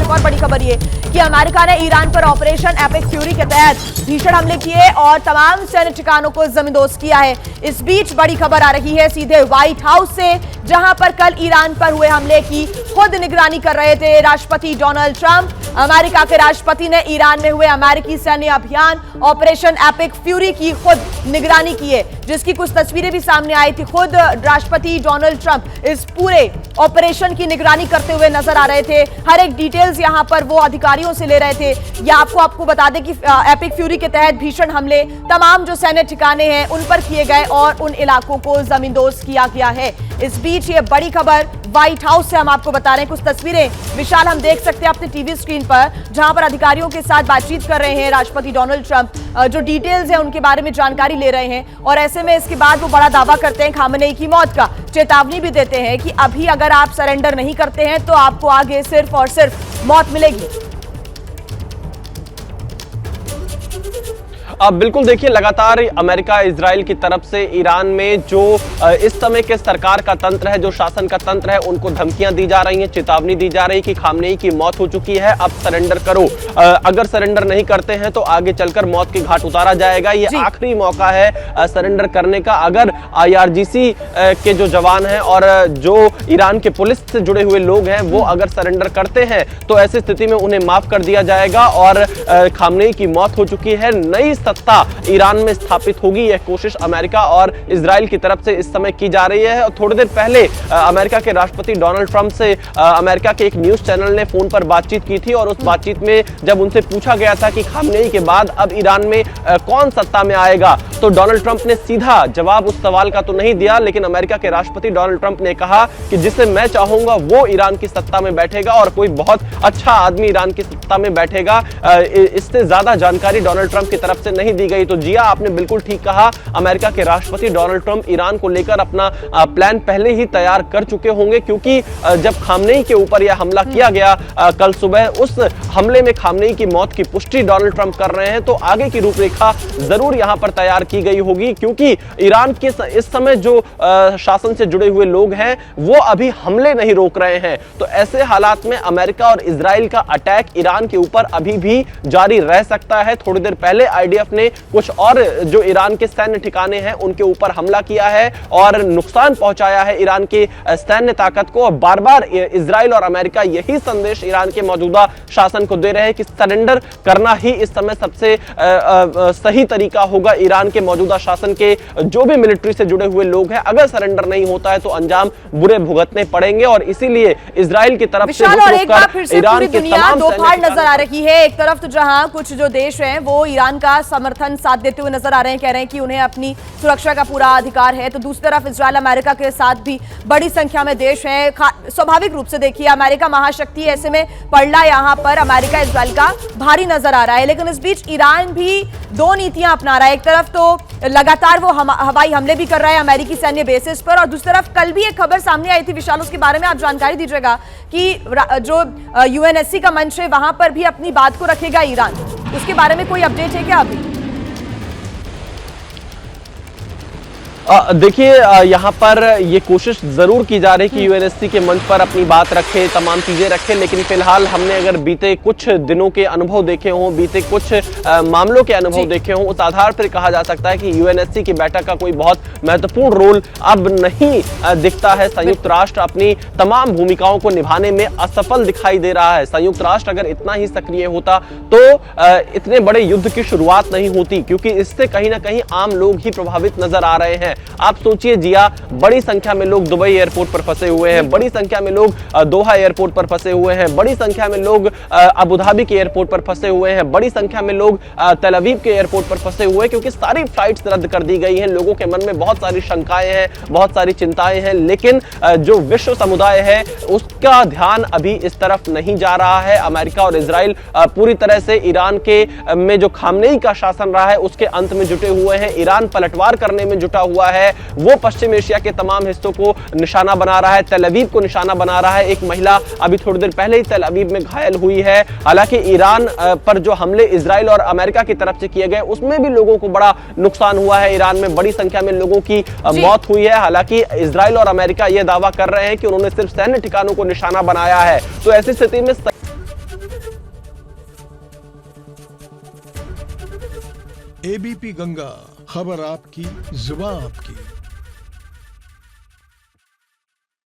एक और बड़ी खबर ये कि अमेरिका ने ईरान पर ऑपरेशन एपिक फ्यूरी के तहत भीषण हमले किए और तमाम सैन्य ठिकानों को जमींदोज किया है। इस बीच बड़ी खबर आ रही है सीधे व्हाइट हाउस से, जहां पर कल ईरान पर हुए हमले की खुद निगरानी कर रहे थे राष्ट्रपति डोनाल्ड ट्रंप। अमेरिका के राष्ट्रपति ने ईरान में हुए अमेरिकी सैन्य अभियान ऑपरेशन एपिक फ्यूरी की खुद निगरानी की है, जिसकी कुछ तस्वीरें भी सामने आई थी। खुद राष्ट्रपति डोनाल्ड ट्रंप इस पूरे ऑपरेशन की निगरानी करते हुए नजर आ रहे थे। हर एक डिटेल्स यहां पर वो अधिकारियों से ले रहे थे। या आपको बता दें कि एपिक फ्यूरी के तहत भीषण हमले तमाम जो सैन्य ठिकाने हैं उन पर किए गए और उन इलाकों को जमींदोज किया गया है। इस बीच ये बड़ी खबर व्हाइट हाउस से हम आपको बता रहे हैं। कुछ तस्वीरें विशाल हम देख सकते हैं अपने टीवी स्क्रीन पर, जहां पर अधिकारियों के साथ बातचीत कर रहे हैं राष्ट्रपति डोनाल्ड ट्रंप। जो डिटेल्स है उनके बारे में जानकारी ले रहे हैं और ऐसे में इसके बाद वो बड़ा दावा करते हैं खामेनेई की मौत का, चेतावनी भी देते हैं कि अभी अगर आप सरेंडर नहीं करते हैं तो आपको आगे सिर्फ और सिर्फ मौत मिलेगी। अब बिल्कुल देखिए, लगातार अमेरिका इजराइल की तरफ से ईरान में जो इस समय के सरकार का तंत्र है, जो शासन का तंत्र है, उनको धमकियां दी जा रही हैं, चेतावनी दी जा रही है कि खामनेई की मौत हो चुकी है, अब सरेंडर करो। अगर सरेंडर नहीं करते हैं तो आगे चलकर मौत की घाट उतारा जाएगा। ये आखिरी मौका है सरेंडर करने का। अगर IRGC के जो जवान हैं और जो ईरान के पुलिस से जुड़े हुए लोग हैं वो अगर सरेंडर करते हैं तो ऐसी स्थिति में उन्हें माफ कर दिया जाएगा और खामनेई की मौत हो चुकी है। नई सत्ता ईरान में स्थापित होगी, यह कोशिश अमेरिका और इजराइल की तरफ से इस समय की जा रही है। और थोड़ी देर पहले अमेरिका के राष्ट्रपति डोनाल्ड ट्रंप से अमेरिका के एक न्यूज चैनल ने फोन पर बातचीत की थी और उस बातचीत में जब उनसे पूछा गया था कि खामनेई के बाद अब ईरान में कौन सत्ता में आएगा, तो डोनाल्ड ट्रंप ने सीधा जवाब उस सवाल का तो नहीं दिया, लेकिन अमेरिका के राष्ट्रपति डोनाल्ड ट्रंप ने कहा कि जिसे मैं चाहूंगा वो ईरान की सत्ता में बैठेगा और कोई बहुत अच्छा आदमी ईरान की सत्ता में बैठेगा। इससे ज्यादा जानकारी डोनाल्ड ट्रंप की तरफ से नहीं दी गई। तो जिया, आपने बिल्कुल ठीक कहा, अमेरिका के राष्ट्रपति डोनाल्ड ट्रंप ईरान को लेकर अपना प्लान पहले ही तैयार कर चुके होंगे, क्योंकि जब खामनेई के ऊपर यह हमला किया गया कल सुबह, उस हमले में खामनेई की मौत की पुष्टि डोनाल्ड ट्रंप कर रहे हैं, तो आगे की रूपरेखा जरूर यहां पर तैयार की गई होगी, क्योंकि ईरान के इस समय जो शासन से जुड़े हुए लोग हैं वो अभी हमले नहीं रोक रहे हैं। तो ऐसे हालात में अमेरिका और इजराइल का अटैक ईरान के ऊपर अभी भी जारी रह सकता है। थोड़ी देर पहले IDF ने कुछ और जो ईरान के सैन्य ठिकाने हैं उनके ऊपर हमला किया है और नुकसान पहुंचाया है ईरान के सैन्य ताकत को। बार बार इजराइल और अमेरिका यही संदेश ईरान के मौजूदा शासन को दे रहे हैं कि सरेंडर करना ही इस समय सबसे सही तरीका होगा। ईरान के मौजूदा शासन के जो भी मिलिट्री से जुड़े हुए लोग हैं, अगर सरेंडर नहीं होता है तो अंजाम बुरे भुगतने पड़ेंगे। और इसीलिए इजराइल की तरफ से ईरान की तमाम दो फाड़ नजर आ रही है। एक तरफ तो जहां कुछ जो देश हैं वो ईरान का समर्थन साथ देते हुए नजर आ रहे हैं, कह रहे हैं कि उन्हें अपनी सुरक्षा का पूरा अधिकार है, तो दूसरी तरफ इजराइल अमेरिका के साथ भी बड़ी संख्या में देश हैं। स्वाभाविक रूप से देखिए, अमेरिका महाशक्ति, ऐसे में पड़ला यहां पर अमेरिका इजराइल का भारी नजर आ रहा है। लेकिन इस बीच ईरान भी दो नीतियां अपना रहा है। एक तरफ तो लगातार वो हवाई हमले भी कर रहा है अमेरिकी सैन्य बेसिस पर, और दूसरी तरफ कल भी एक खबर सामने आई थी विशाल, उसके बारे में आप जानकारी दीजिएगा कि जो UNSC का मंच है वहां पर भी अपनी बात को रखेगा ईरान। उसके बारे में कोई अपडेट है क्या अभी? देखिए, यहाँ पर ये कोशिश जरूर की जा रही है कि UNSC के मंच पर अपनी बात रखे, तमाम चीजें रखे, लेकिन फिलहाल हमने अगर बीते कुछ दिनों के अनुभव देखे हों, बीते कुछ मामलों के अनुभव देखे हों, उस आधार पर कहा जा सकता है कि UNSC की बैठक का कोई बहुत महत्वपूर्ण रोल अब नहीं दिखता है। संयुक्त राष्ट्र अपनी तमाम भूमिकाओं को निभाने में असफल दिखाई दे रहा है। संयुक्त राष्ट्र अगर इतना ही सक्रिय होता तो इतने बड़े युद्ध की शुरुआत नहीं होती, क्योंकि इससे कहीं ना कहीं आम लोग ही प्रभावित नजर आ रहे हैं। आप सोचिए जिया, बड़ी संख्या में लोग दुबई एयरपोर्ट पर फंसे हुए हैं, बड़ी संख्या में लोग दोहा एयरपोर्ट पर फंसे हुए हैं, बड़ी संख्या में लोग अबू धाबी के एयरपोर्ट पर फंसे हुए हैं, बड़ी संख्या में लोग तेल अवीव के एयरपोर्ट पर फंसे हुए हैं, क्योंकि सारी फ्लाइट्स रद्द कर दी गई हैं। लोगों के मन में बहुत सारी शंकाएं हैं, बहुत सारी चिंताएं हैं, लेकिन जो विश्व समुदाय है उसका ध्यान अभी इस तरफ नहीं जा रहा है। अमेरिका और इजराइल पूरी तरह से ईरान के में जो खामनेई का शासन रहा है उसके अंत में जुटे हुए हैं। ईरान पलटवार करने में जुटा हुआ है, वो पश्चिम एशिया के तमाम हिस्सों को निशाना बना रहा है, तेल अवीव को निशाना बना रहा है। एक महिला अभी थोड़ी देर पहले ही तेल अवीव में घायल हुई है। हालांकि ईरान पर जो हमले इजराइल और अमेरिका की तरफ से किए गए उसमें भी लोगों को बड़ा नुकसान हुआ है। ईरान में बड़ी संख्या में लोगों की मौत हुई है। हालांकि इजराइल और अमेरिका यह दावा कर रहे हैं कि उन्होंने सिर्फ सैन्य ठिकानों को निशाना बनाया है। तो ऐसी स्थिति में एबीपी गंगा, खबर आपकी, जुबान आपकी।